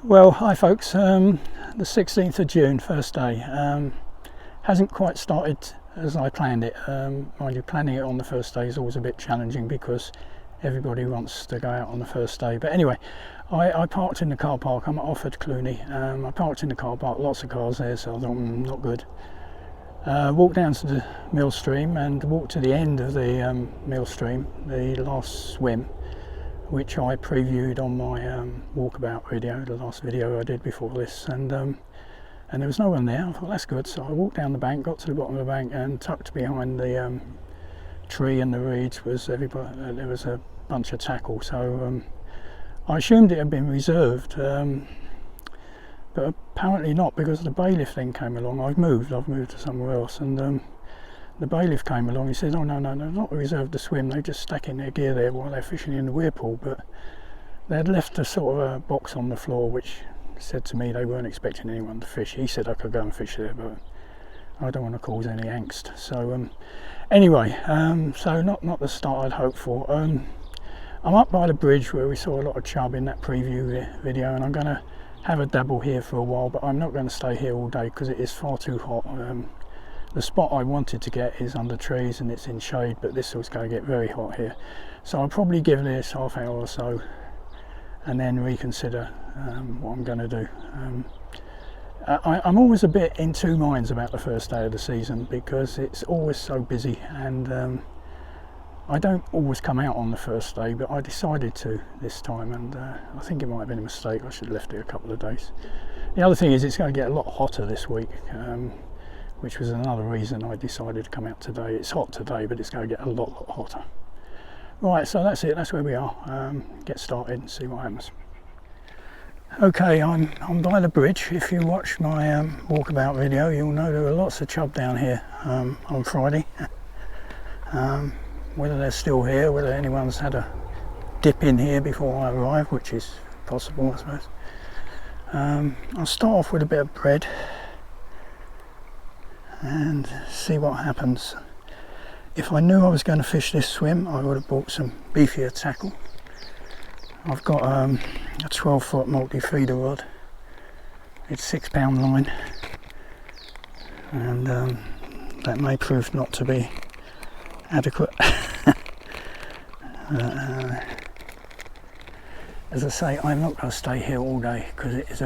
Well, hi folks, the 16th of June, first day. Hasn't quite started as I planned it. Mind you, planning it on the first day is always a bit challenging because everybody wants to go out on the first day. But anyway, I parked in the car park. I'm at Offord, Cluny. I parked in the car park, lots of cars there, so I thought, not good. Walked down to the mill stream and walked to the end of the mill stream, the last swim, which I previewed on my walkabout video, the last video I did before this, and there was no one there. I thought that's good, so I walked down the bank, got to the bottom of the bank, and tucked behind the tree and the reeds was everybody. There was a bunch of tackle, so I assumed it had been reserved, but apparently not, because the bailiff then came along. I've moved to somewhere else, and the bailiff came along. He said, "Oh no, not reserved to swim. They're just stacking their gear there while they're fishing in the weir pool." But they had left a sort of a box on the floor, which said to me they weren't expecting anyone to fish. He said I could go and fish there, but I don't want to cause any angst. So anyway, so not the start I'd hoped for. I'm up by the bridge where we saw a lot of chub in that preview video, and I'm going to have a dabble here for a while, but I'm not going to stay here all day because it is far too hot. The spot I wanted to get is under trees and it's in shade, but this was going to get very hot here. So I'll probably give this half hour or so and then reconsider what I'm going to do. I'm always a bit in two minds about the first day of the season because it's always so busy, and I don't always come out on the first day, but I decided to this time, and I think it might have been a mistake. I should have left it a couple of days. The other thing is it's going to get a lot hotter this week, which was another reason I decided to come out today. It's hot today, but it's going to get a lot hotter. Right, so that's it. That's where we are. Get started and see what happens. Okay, I'm by the bridge. If you watch my walkabout video, you'll know there were lots of chub down here on Friday. Whether they're still here, whether anyone's had a dip in here before I arrive, which is possible, I suppose. I'll start off with a bit of bread and see what happens. If I knew I was going to fish this swim, I would have bought some beefier tackle. I've got a 12-foot multi-feeder rod. It's 6-pound line, and that may prove not to be adequate. As I say, I'm not going to stay here all day because it is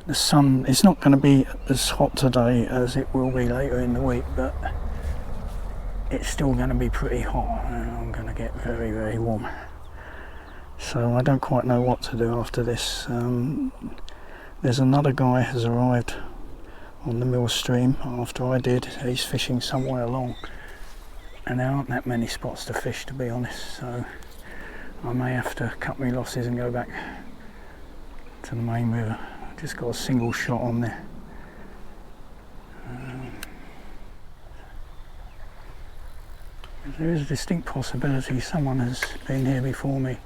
the sun is not going to be as hot today as it will be later in the week, but it's still going to be pretty hot, and I'm going to get very warm. So I don't quite know what to do after this. There's another guy has arrived on the mill stream after I did. He's fishing somewhere along, and there aren't that many spots to fish, to be honest, so I may have to cut my losses and go back to the main river. Just got a single shot on there. There is a distinct possibility someone has been here before me.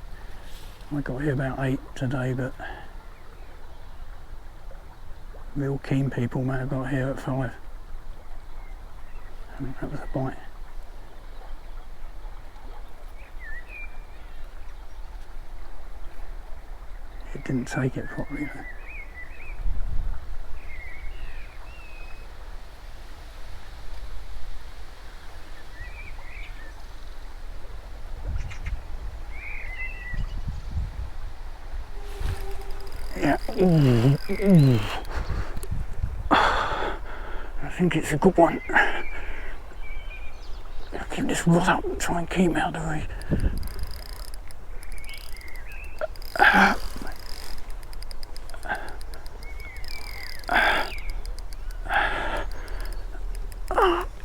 I got here about 8 today, but real keen people may have got here at 5. I think that was a bite. It didn't take it properly though. Yeah, I think it's a good one. I'll keep this rod up and try and keep out of the way.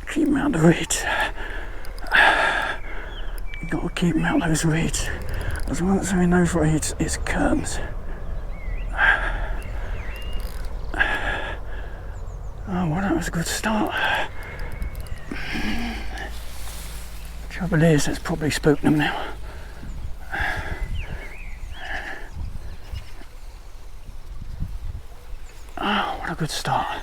Keep him out of the reeds. You've got to keep him out of those reeds. As long as they're in those reeds, it's curtains. Oh, well, that was a good start. Trouble is, that's probably spooked them now. Oh, what a good start.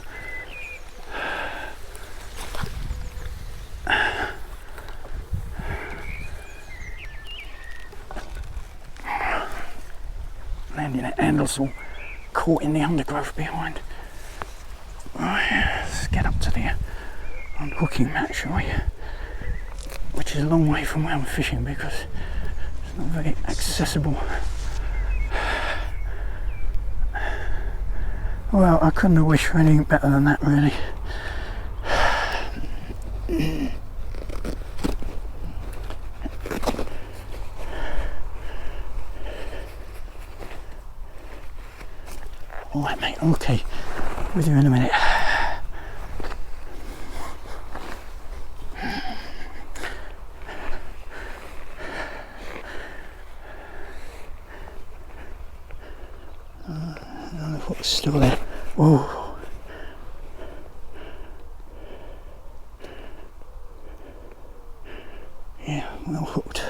Landing it handle's all caught in the undergrowth behind. Right, let's get up to the unhooking mat, shall we? Which is a long way from where I'm fishing because it's not very accessible. Well, I couldn't have wished for anything better than that, really. Alright mate, okay, with you in a minute. The hook's still there. Whoa. Yeah, well hooked.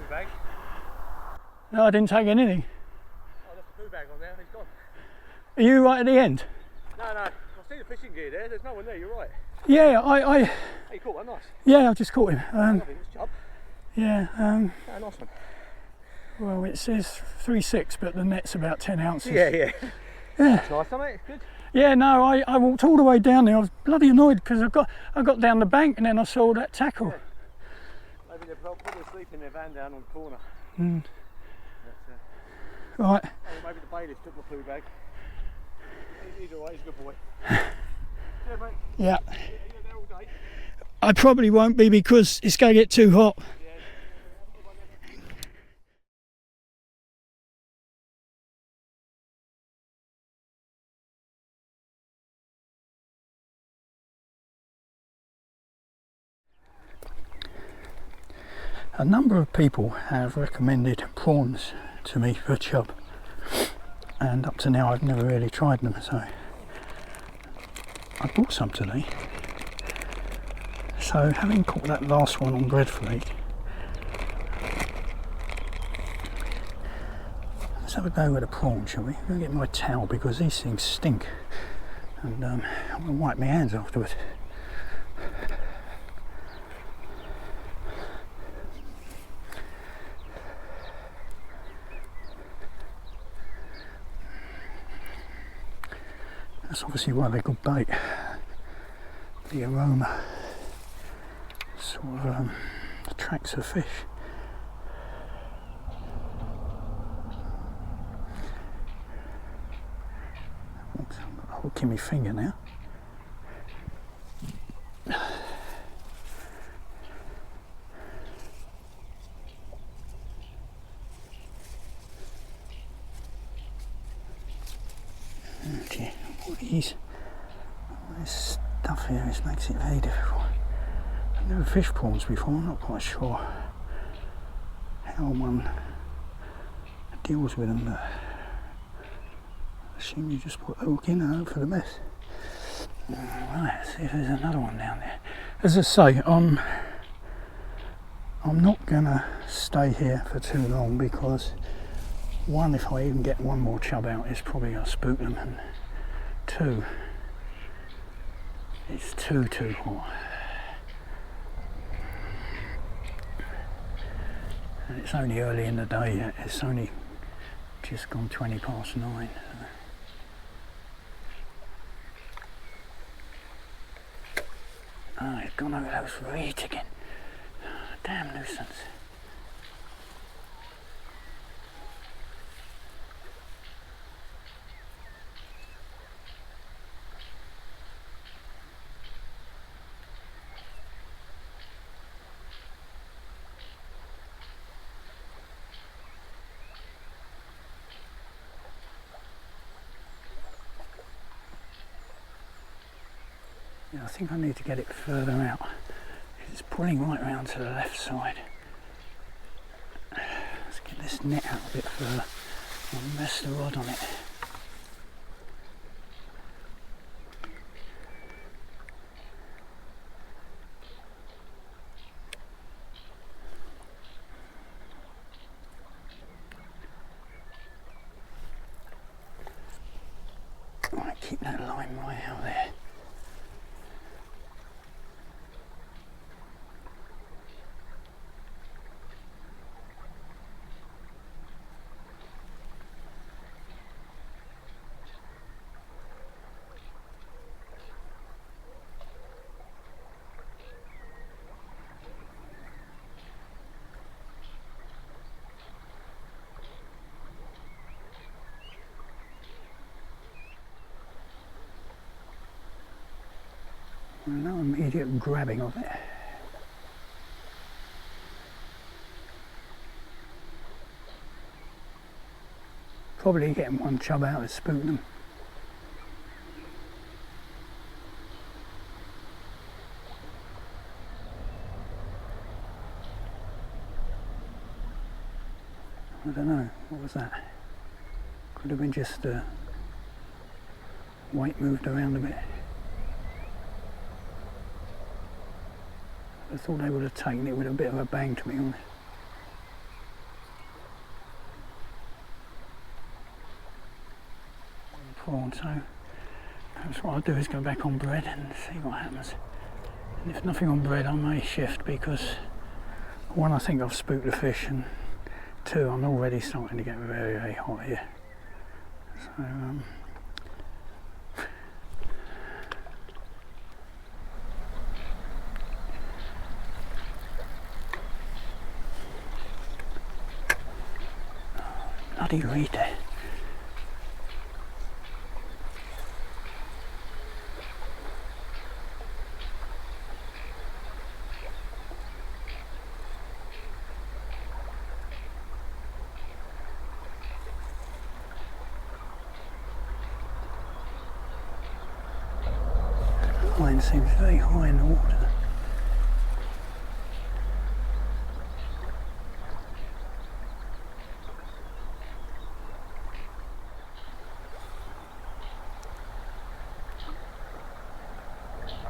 Bag. No, I didn't take anything. I left the poo bag on there and he's gone. Are you right at the end? No, I see the fishing gear there. There's no one there. You're right. Yeah, Hey, you caught one, nice. yeah, I just caught him. It's chub. Yeah, Yeah, nice one. well, it says 3.6, but the net's about 10 ounces. Yeah. That's nice, mate. It's good. Yeah, no, I walked all the way down there. I was bloody annoyed because I got down the bank and then I saw that tackle. Yeah. Maybe they're probably asleep in their van down on the corner. Mm. But, Right. oh, maybe the bailiff took my poo bag. He's alright, he's a good boy. Yeah, mate. Yeah. Are you there all day? I probably won't be because it's going to get too hot. Yeah. Have a good one then. A number of people have recommended prawns to me for chub, and up to now I've never really tried them, so I bought some today. So having caught that last one on breadflake, let's have a go with a prawn, shall we? I'm going to get my towel because these things stink, and I'm going to wipe my hands afterwards. That's obviously why they're good bait. The aroma sort of attracts the fish. Oops, I've got a hook in my finger now. Okay. This stuff here makes it very difficult. I've never fished prawns before, I'm not quite sure how one deals with them, but I assume you just put the hook in and hope for the best. Right, let's see if there's another one down there. As I say, I'm not gonna stay here for too long because one, if I even get one more chub out, it's probably gonna spook them, and two, it's too hot. And it's only early in the day yet, it's only just gone 9:20. Oh, it's gone over those reeds again. Damn nuisance. Yeah, I think I need to get it further out. It's pulling right round to the left side. Let's get this net out a bit further. I'll mess the rod on it. Right, keep that line right out there. No immediate grabbing of it. Probably getting one chub out of spooking them. I don't know, what was that? Could have been just weight moved around a bit. I thought they would have taken it with a bit of a bang, to be honest. Prawn, so perhaps what I'll do is go back on bread and see what happens. And if nothing on bread, I may shift, because one, I think I've spooked the fish, and two, I'm already starting to get very, very hot here. So bloody reed there. The line seems very high in the water.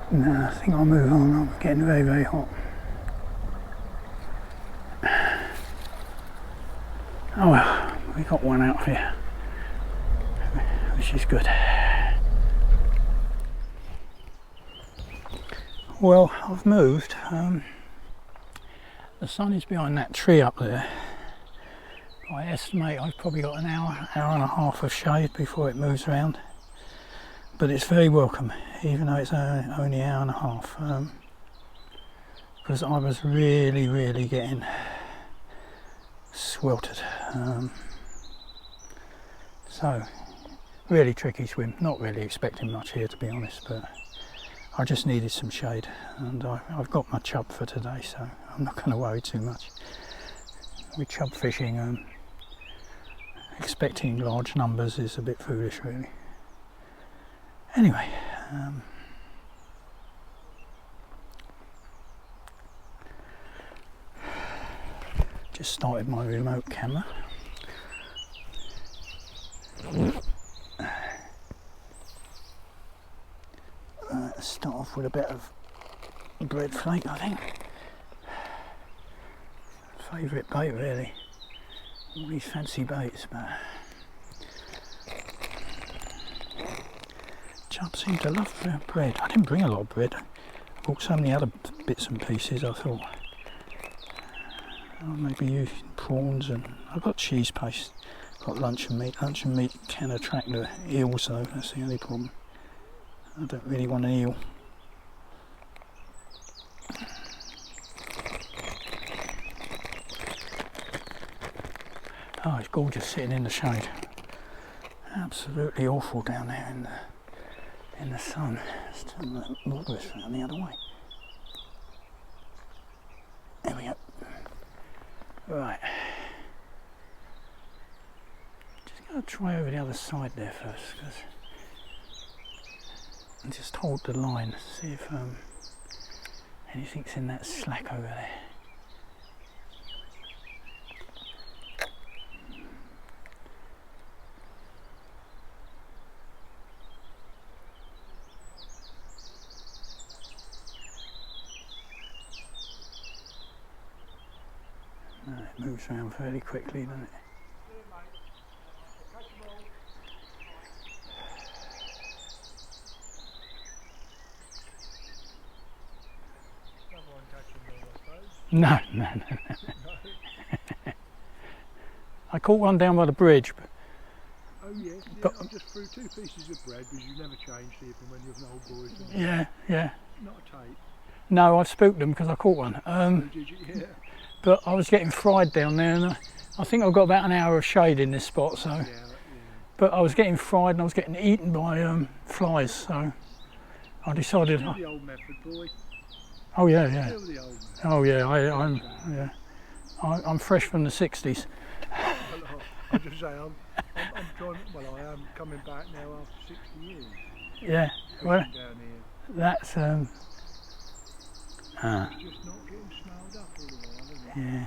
No, I think I'll move on. I'm getting very, very hot. Oh well, we got one out here, which is good. Well, I've moved. The sun is behind that tree up there. I estimate I've probably got an hour and a half of shade before it moves around. But it's very welcome, even though it's only an hour and a half. Because I was really, really getting sweltered. So, really tricky swim. Not really expecting much here, to be honest, but I just needed some shade, and I've got my chub for today, so I'm not going to worry too much. With chub fishing, expecting large numbers is a bit foolish, really. Anyway, just started my remote camera. Start off with a bit of bread flake, I think. Favourite bait, really. All these fancy baits, but chub seem to love bread. I didn't bring a lot of bread. I bought so many other bits and pieces. I thought I'll maybe use prawns, and I've got cheese paste. Got luncheon meat. Luncheon meat can attract the eels, though. That's the only problem. I don't really want an eel. Oh, it's gorgeous sitting in the shade. Absolutely awful down there in the sun. Let's turn the motorist around the other way. There we go. Right. Just going to try over the other side there first, and just hold the line, see if anything's in that slack over there. It moves around fairly quickly, doesn't it? No, no, no. I caught one down by the bridge. Oh yes, yeah, But- I just threw 2 pieces of bread because you never changed here from when you were an old boy. Yeah, yeah. Not a tape. No, I've spooked them because I caught one. Oh, did you? Yeah. But I was getting fried down there, and I think I've got about an hour of shade in this spot. So, Yeah, but I was getting fried and I was getting eaten by flies. So I decided. Still the old method, boy. Oh yeah, yeah. Still the old method. Oh yeah. I'm fresh from the '60s. Well, I just say I'm trying. Well, I am coming back now after 60 years. Yeah. Well, Fishing down here. that's It's just not getting snowed up all the while, is it? yeah.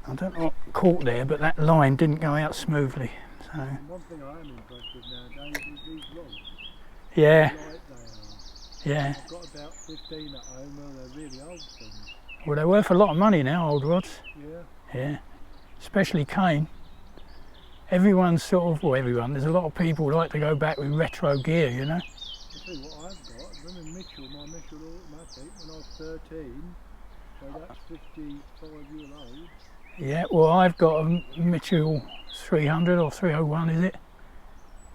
I don't know what caught there, but that line didn't go out smoothly. So And one thing I am impressed with nowadays is these rods. yeah, How light they are. yeah. I've got about 15 at home, and they're really old things. Well, they're worth a lot of money now, old rods. Yeah. Yeah, especially cane. Everyone's sort of, well, everyone. There's a lot of people who like to go back with retro gear, you know. I'll tell you what I've got. Remember Mitchell, my Mitchell automatic, when I was 13. So that's 55 years old. Yeah, well, I've got a Mitchell 300 or 301, is it?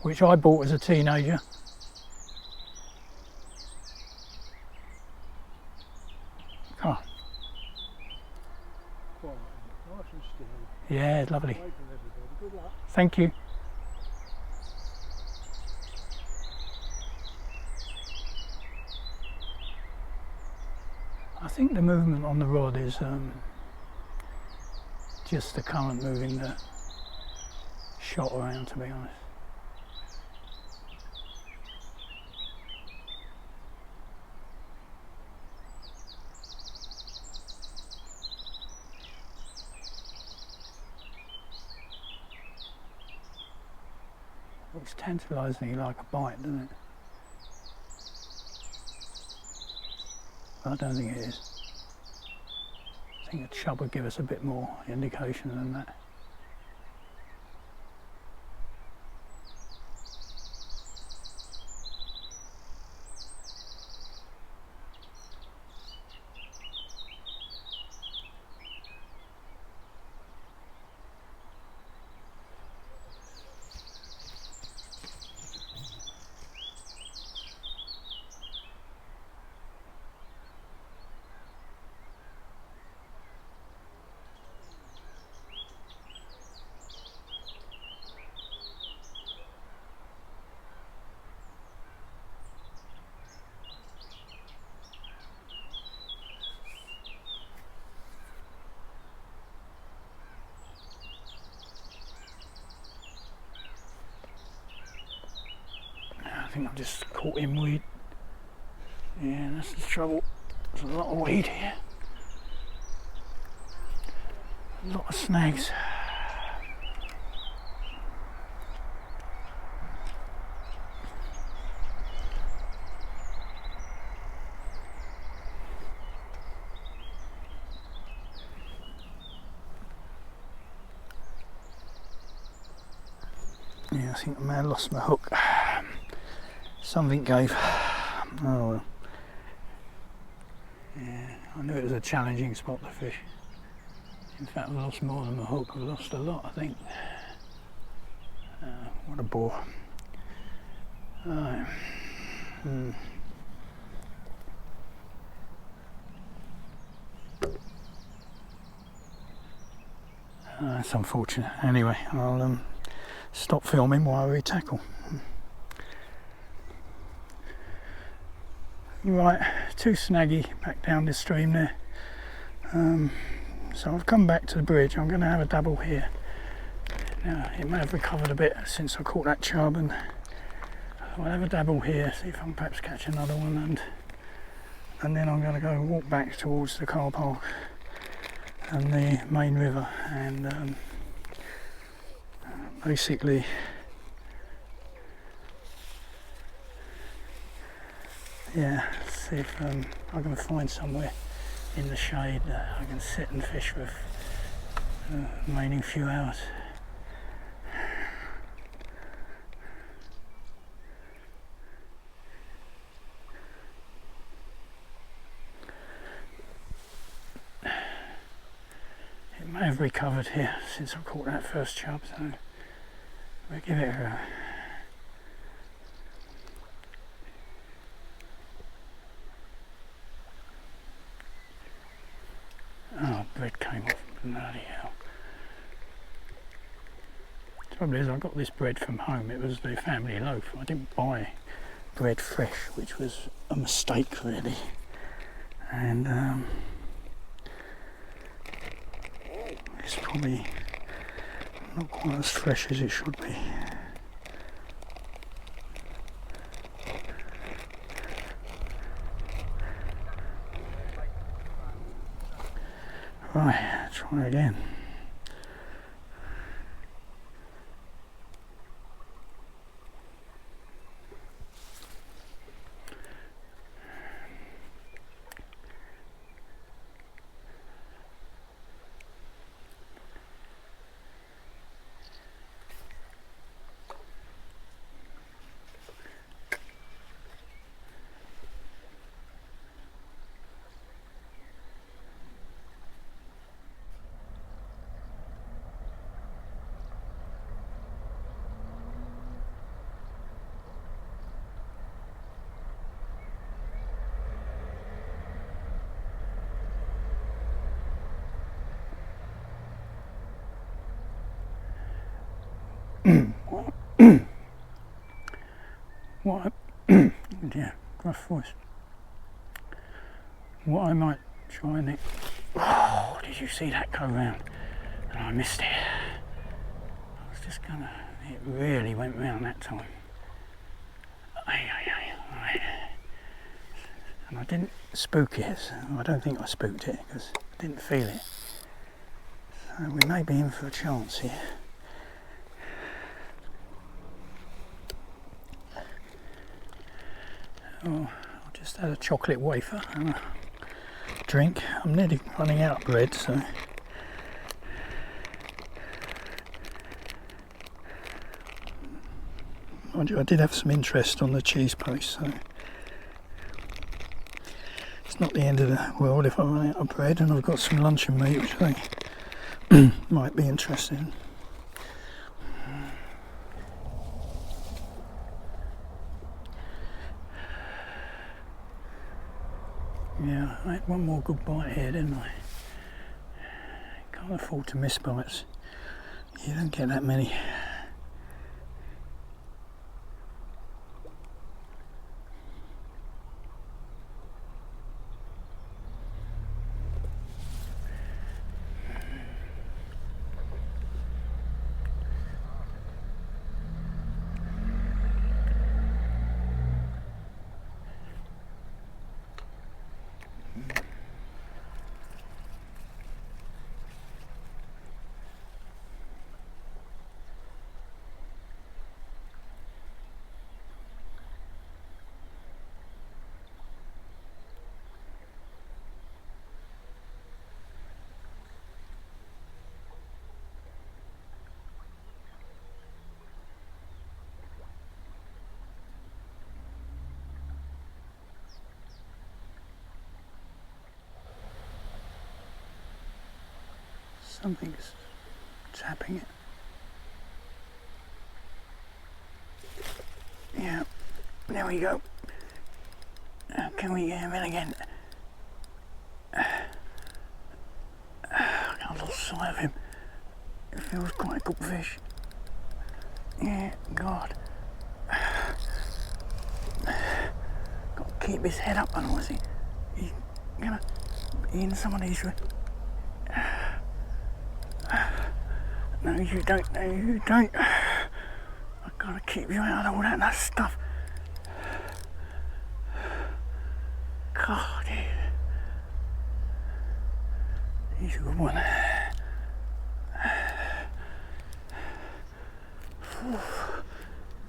Which I bought as a teenager. Oh, Quiet, nice and still. yeah, lovely. Away from everybody. Good luck. Thank you. I think the movement on the rod is just the current moving the shot around, to be honest. Looks tantalisingly like a bite, doesn't it? But I don't think it is. I think a chub would give us a bit more indication than that. I think I've just caught in weed. Yeah, that's the trouble. There's a lot of weed here. A lot of snags. Yeah, I think I may have lost my hook. Something gave. Oh well. Yeah, I knew it was a challenging spot to fish. In fact, I've lost more than my hook. I've lost a lot, I think. What a bore. Right. That's unfortunate. Anyway, I'll stop filming while we tackle. Right, too snaggy back down this stream there. So I've come back to the bridge. I'm going to have a dabble here. Now, it may have recovered a bit since I caught that chub, and I'll have a dabble here, see if I can perhaps catch another one, and then I'm going to go walk back towards the car park and the main river, and basically yeah, see if I can find somewhere in the shade that I can sit and fish for the remaining few hours. have recovered here since I caught that first chub, so we'll give it a go. Oh, bread came off, bloody hell. The trouble is, I got this bread from home. It was the family loaf. I didn't buy bread fresh, which was a mistake really. And it's probably not quite as fresh as it should be. Right, try again. What yeah, gruff voice. What I might try next. Oh, did you see that go round? And I missed it. I was just gonna. It really went round that time. Right. And I didn't spook it. So I don't think I spooked it because I didn't feel it. So we may be in for a chance here. Oh, I just had a chocolate wafer and a drink. I'm nearly running out of bread, so I did have some interest on the cheese post, so it's not the end of the world if I run out of bread, and I've got some luncheon meat which I think might be interesting. Yeah, I had one more good bite here, didn't I? Can't afford to miss bites. You don't get that many. Something's tapping it. Yeah, there we go. Can we get him in again? I got a lost sight of him. It feels quite a good fish. Yeah, God. Got to keep his head up, otherwise he's gonna be in some of these. No, you don't. No, you don't. I've got to keep you out of all that stuff. God, he's a good one.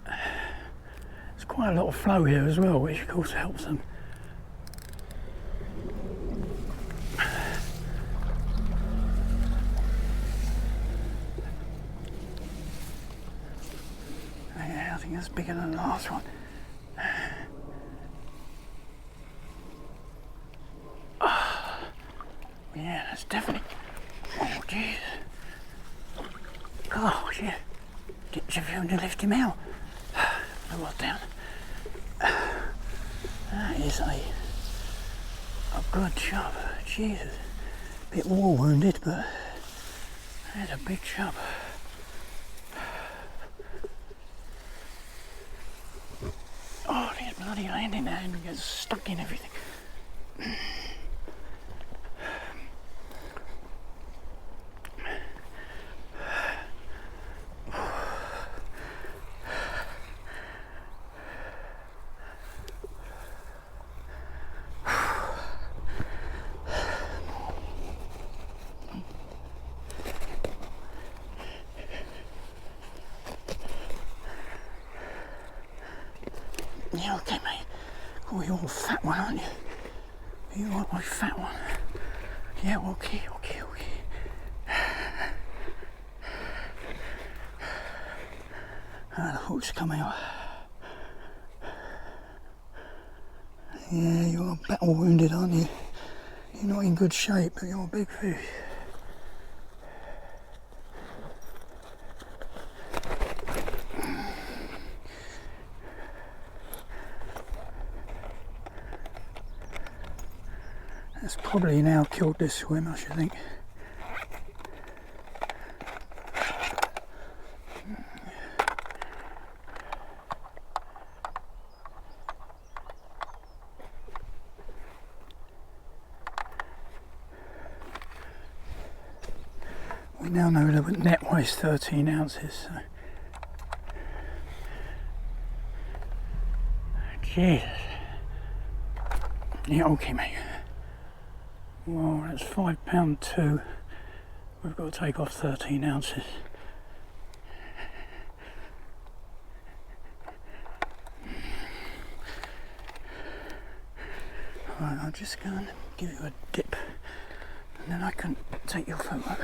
There's quite a lot of flow here as well, which of course helps them. Yeah, I think that's bigger than the last one. Yeah, that's definitely Oh jeez. Oh shit. Didn't you feel to lift him out? The rod down. That is a good chub. Jesus. Bit war wounded, but that's a big chub. Oh, there's bloody landing there and gets stuck in everything. Yeah, okay, mate. Oh, you're a fat one, aren't you? You are my fat one. Yeah, okay. The hook's coming up. Yeah, you're battle wounded, aren't you? You're not in good shape, but you're a big fish. That's probably now killed this swim, I should think. We now know the net weighs 13 ounces. So. Jesus. Yeah, okay, mate. Well, that's £5.2. We've got to take off 13 ounces. Right, I'll just go and give you a dip, and then I can take your photo.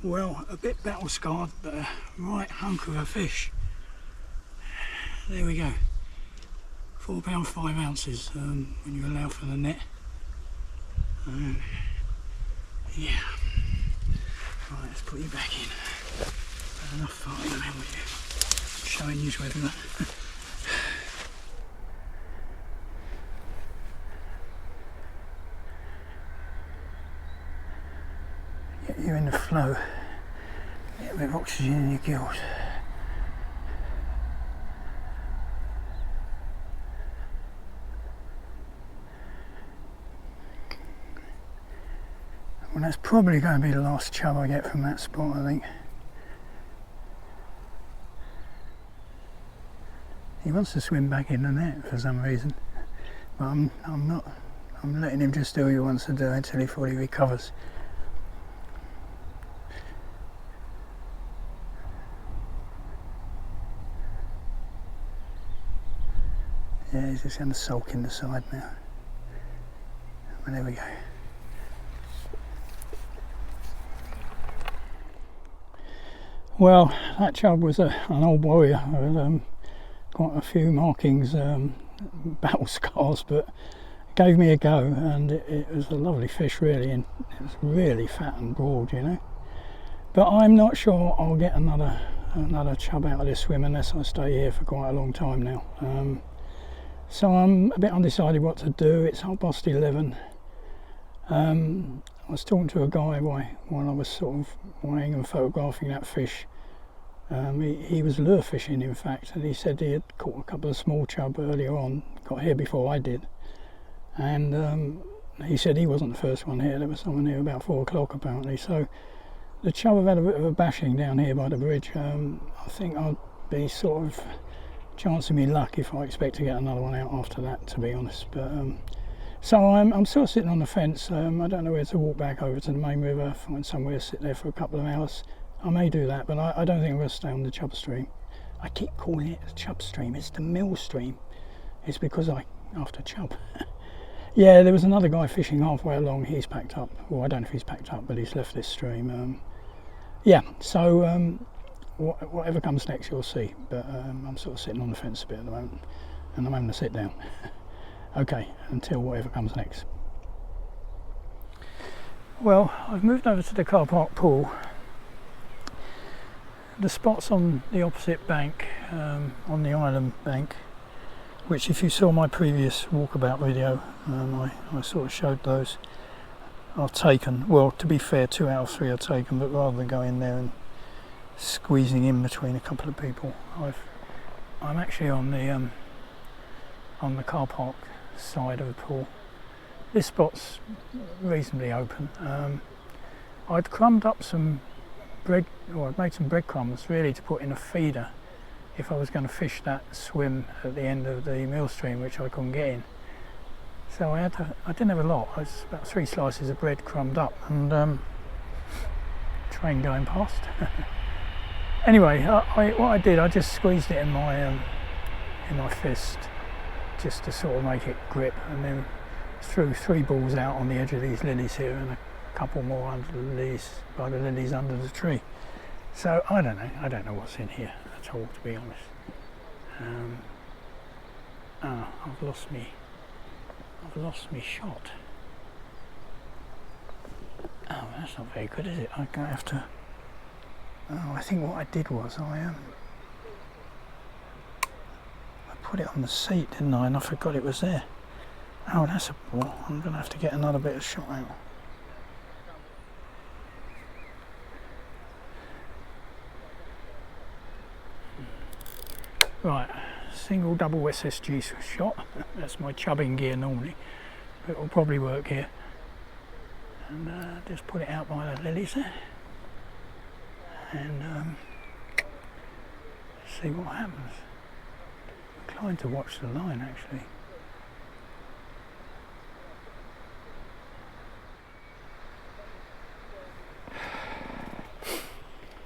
Well, a bit battle scarred, but a right hunk of a fish. There we go. £4 5 ounces when you allow for the net. Yeah. Right, let's put you back in. Had enough farting around with you. Showing you where to go. Get you in the flow. Get a bit of oxygen in your gills. Well, that's probably going to be the last chub I get from that spot, I think. He wants to swim back in the net for some reason, but I'm not. I'm letting him just do what he wants to do until he fully recovers. Yeah, he's just going to sulk in the side now. Well, there we go. Well, that chub was an old warrior with quite a few markings, battle scars, but it gave me a go, and it was a lovely fish really, and it was really fat and broad, you know. But I'm not sure I'll get another chub out of this swim unless I stay here for quite a long time now. So I'm a bit undecided what to do. It's 11:30. I was talking to a guy while I was sort of weighing and photographing that fish. He was lure fishing, in fact, and he said he had caught a couple of small chub earlier on, got here before I did, and he said he wasn't the first one here. There was someone here about 4 o'clock apparently. So the chub have had a bit of a bashing down here by the bridge. I think I'd be sort of chancing me luck if I expect to get another one out after that, to be honest. But so I'm sort of sitting on the fence. I don't know where to walk back over to the main river, find somewhere to sit there for a couple of hours. I may do that, but I don't think I'm going to stay on the chub stream. I keep calling it the chub stream. It's the mill stream. It's because after chub. Yeah, there was another guy fishing halfway along. He's packed up. Well, I don't know if he's packed up, but he's left this stream. Yeah, so whatever comes next, you'll see. But I'm sort of sitting on the fence a bit at the moment, and I'm having to sit down. Okay, until whatever comes next. Well, I've moved over to the car park pool. The spots on the opposite bank, on the island bank, which if you saw my previous walkabout video, I sort of showed those, are taken. Well, to be fair, 2 out of 3 are taken, but rather than go in there and squeezing in between a couple of people, I'm actually on the car park side of the pool. This spot's reasonably open. I'd crumbed up some bread, or I'd made some breadcrumbs really to put in a feeder if I was going to fish that swim at the end of the mill stream, which I couldn't get in. So I didn't have a lot. I was about 3 slices of bread crumbed up, and train going past. Anyway, what I did, I just squeezed it in my fist, just to sort of make it grip, and then threw 3 balls out on the edge of these lilies here, and a couple more under the lilies, by the lilies under the tree. So I don't know what's in here at all, to be honest. I've lost me shot. Oh, that's not very good, is it? I'm gonna have to. Oh, I think what I did was I put it on the seat, didn't I? And I forgot it was there. Oh, that's a ball. I'm gonna have to get another bit of shot out. Right, single double SSG shot. That's my chubbing gear normally, but it'll probably work here. And just put it out by the lilies there, and see what happens. I'm inclined to watch the line actually.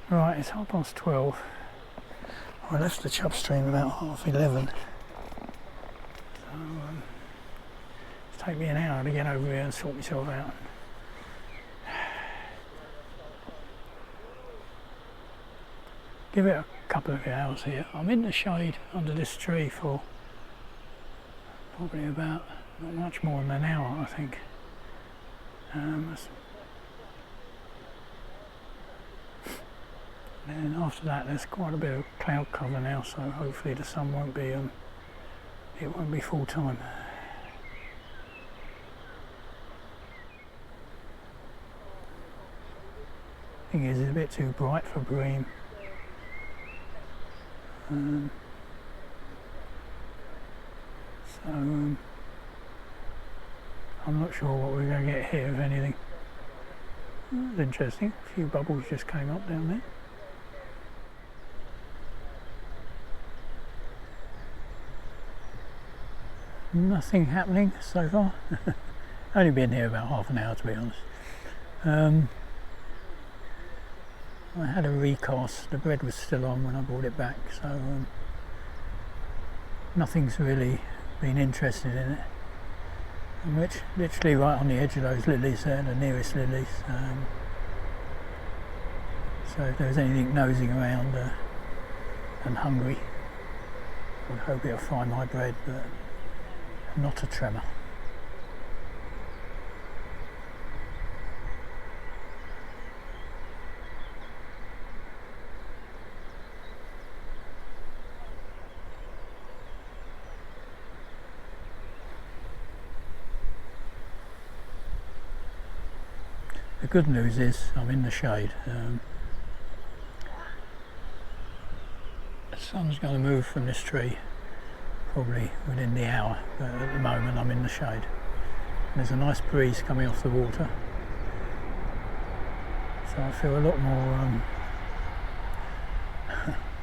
Right, it's 12:30. I left the chub stream about 11:30, so it's taken me an hour to get over here and sort myself out. Give it a couple of hours here. I'm in the shade under this tree for probably about not much more than an hour, I think. And after that, there's quite a bit of cloud cover now, so hopefully the sun won't be it won't be full time. Thing is, it's a bit too bright for bream. So I'm not sure what we're going to get here, if anything. That's interesting. A few bubbles just came up down there. Nothing happening so far. Only been here about half an hour, to be honest. I had a recast. The bread was still on when I brought it back, so nothing's really been interested in it. I'm literally right on the edge of those lilies there, the nearest lilies. So if there's anything nosing around and hungry, I would hope it'll find my bread, but not a tremor. The good news is I'm in the shade. The sun's going to move from this tree probably within the hour, but at the moment I'm in the shade. There's a nice breeze coming off the water, so I feel a lot more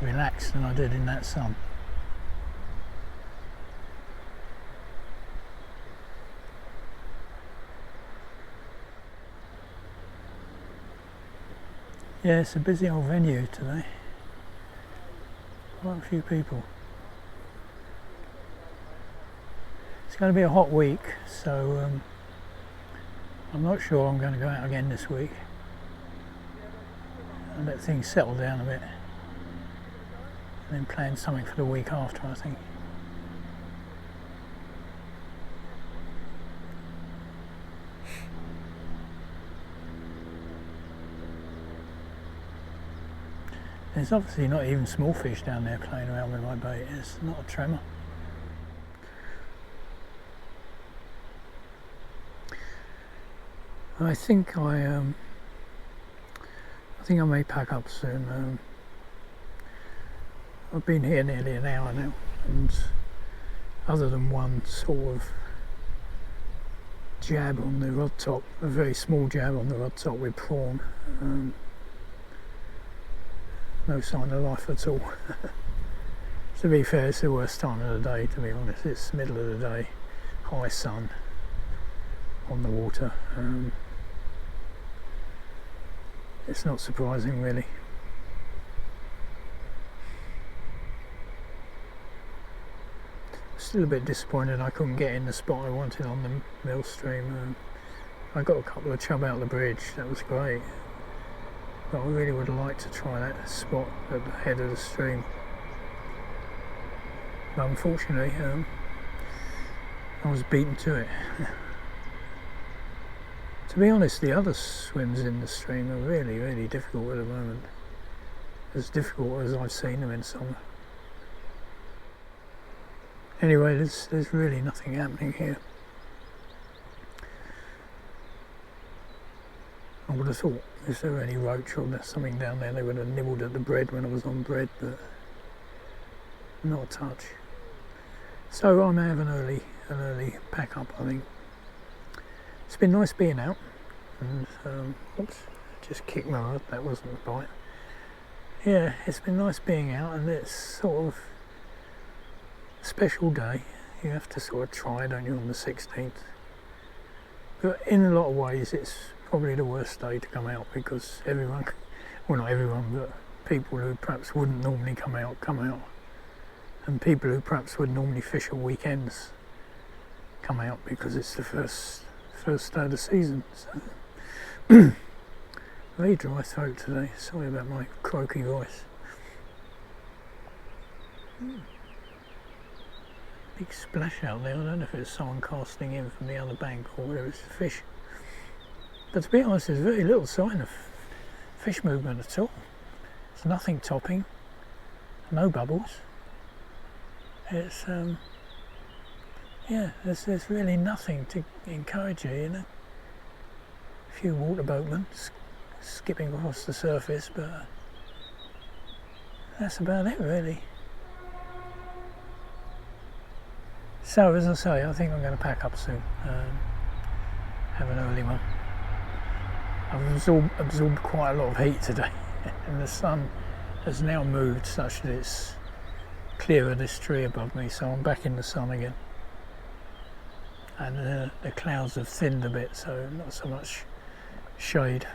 relaxed than I did in that sun. Yeah, it's a busy old venue today. Quite a few people. It's It's going to be a hot week, so I'm not sure I'm going to go out again this week. I'll let things settle down a bit and then plan something for the week after, I think. There's obviously not even small fish down there playing around with my bait. It's not a tremor. I think I may pack up soon. I've been here nearly an hour now, and other than one sort of jab on the rod top, a very small jab on the rod top with prawn, no sign of life at all. To be fair, it's the worst time of the day, to be honest. It's middle of the day, high sun on the water. It's not surprising, really. Still a bit disappointed I couldn't get in the spot I wanted on the mill stream. I got a couple of chub out the bridge, that was great. But I really would have liked to try that spot at the head of the stream. But unfortunately, I was beaten to it. To be honest, the other swims in the stream are really, really difficult at the moment. As difficult as I've seen them in summer. Anyway, there's really nothing happening here. I would have thought, if there were any roach or there's something down there, they would have nibbled at the bread when I was on bread, but not a touch. So I may have an early pack up, I think. It's been nice being out, and oops, just kicked my rod, that wasn't a bite. Yeah, it's been nice being out, and it's sort of a special day. You have to sort of try, don't you, on the 16th. But in a lot of ways, it's probably the worst day to come out, because everyone, well not everyone, but people who perhaps wouldn't normally come out, and people who perhaps would normally fish at weekends come out because it's the first day of the season. So very dry throat today, sorry about my croaky voice. Big splash out there. I don't know if it's someone casting in from the other bank or whether it's a fish. But to be honest, there's very little sign of fish movement at all. There's nothing topping, no bubbles. It's yeah, there's really nothing to encourage you, you know. A few water boatmen skipping across the surface, but that's about it really. So as I say, I think I'm going to pack up soon, have an early one. I've absorbed quite a lot of heat today, and the sun has now moved such that it's clear of this tree above me, so I'm back in the sun again. And the clouds have thinned a bit, so not so much shade.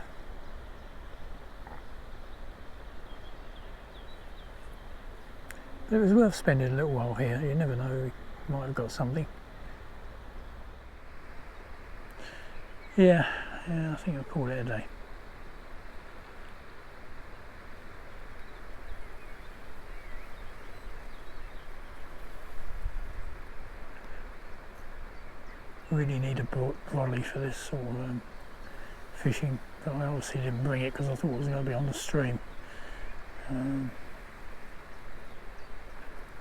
But it was worth spending a little while here. You never know, you might have got something. Yeah, I think I'll call it a day. Really need a brolly for this sort of fishing, but I obviously didn't bring it because I thought it was going to be on the stream.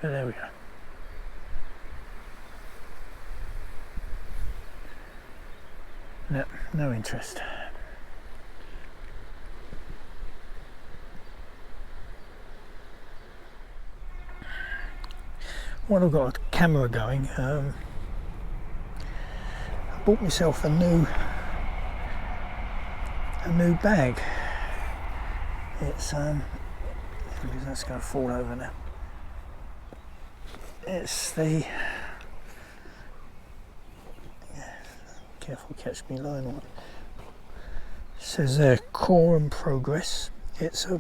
But there we go. No interest. When I've got a camera going, I bought myself a new bag. It's that's going to fall over now. It's the careful, catch me line on it. It says there, Core and Progress. It's a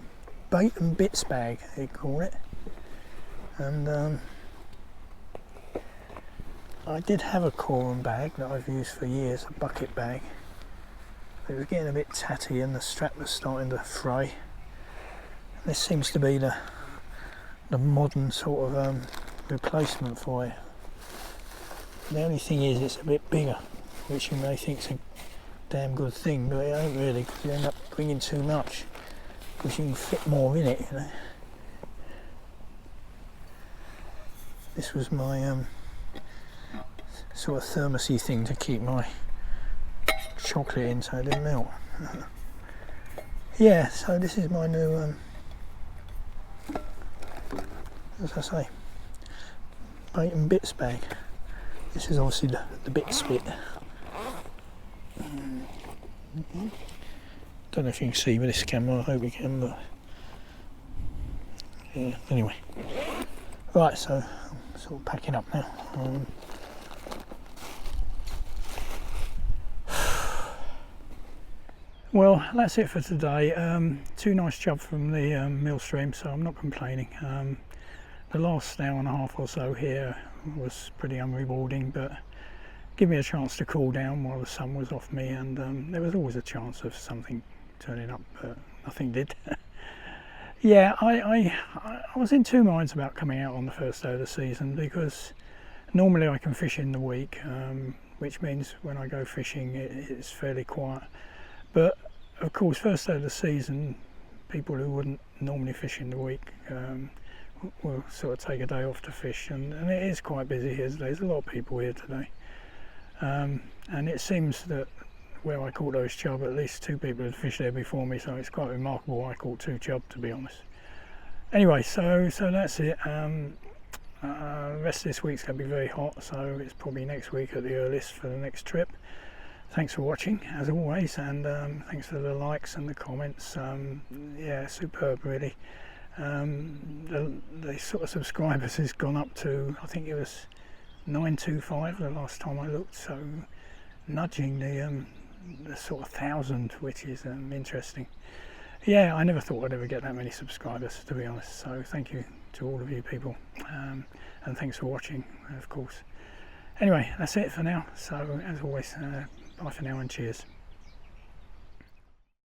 bait and bits bag, they call it, and I did have a Coram bag that I've used for years, a bucket bag. It was getting a bit tatty and the strap was starting to fray. This seems to be the modern sort of replacement for it. The only thing is it's a bit bigger, which you may think's a damn good thing, but it ain't really, because you end up bringing too much, because you can fit more in it, you know. This was my sort of thermosy thing to keep my chocolate in so it didn't melt. Yeah, so this is my new, as I say, bacon bits bag. This is obviously the bits bit. Don't know if you can see with this camera, I hope you can, but yeah, anyway. Right, so I'm sort of packing up now. Well, that's it for today. 2 nice chub from the mill stream, so I'm not complaining. The last hour and a half or so here was pretty unrewarding, but give me a chance to cool down while the sun was off me, and there was always a chance of something turning up, but nothing did. Yeah, I was in two minds about coming out on the first day of the season, because normally I can fish in the week, which means when I go fishing it's fairly quiet. But of course, first day of the season, people who wouldn't normally fish in the week will sort of take a day off to fish, and it is quite busy here today. There's a lot of people here today, and it seems that where I caught those chub, at least 2 people had fished there before me, so it's quite remarkable I caught 2 chub, to be honest. Anyway, so that's it. The rest of this week's going to be very hot, so it's probably next week at the earliest for the next trip. Thanks for watching, as always, and thanks for the likes and the comments. Yeah, superb, really. The sort of subscribers has gone up to, I think it was 925 the last time I looked, so nudging the sort of 1,000, which is interesting. Yeah, I never thought I'd ever get that many subscribers, to be honest, so thank you to all of you people, and thanks for watching, of course. Anyway, that's it for now, so as always, bye for now and cheers.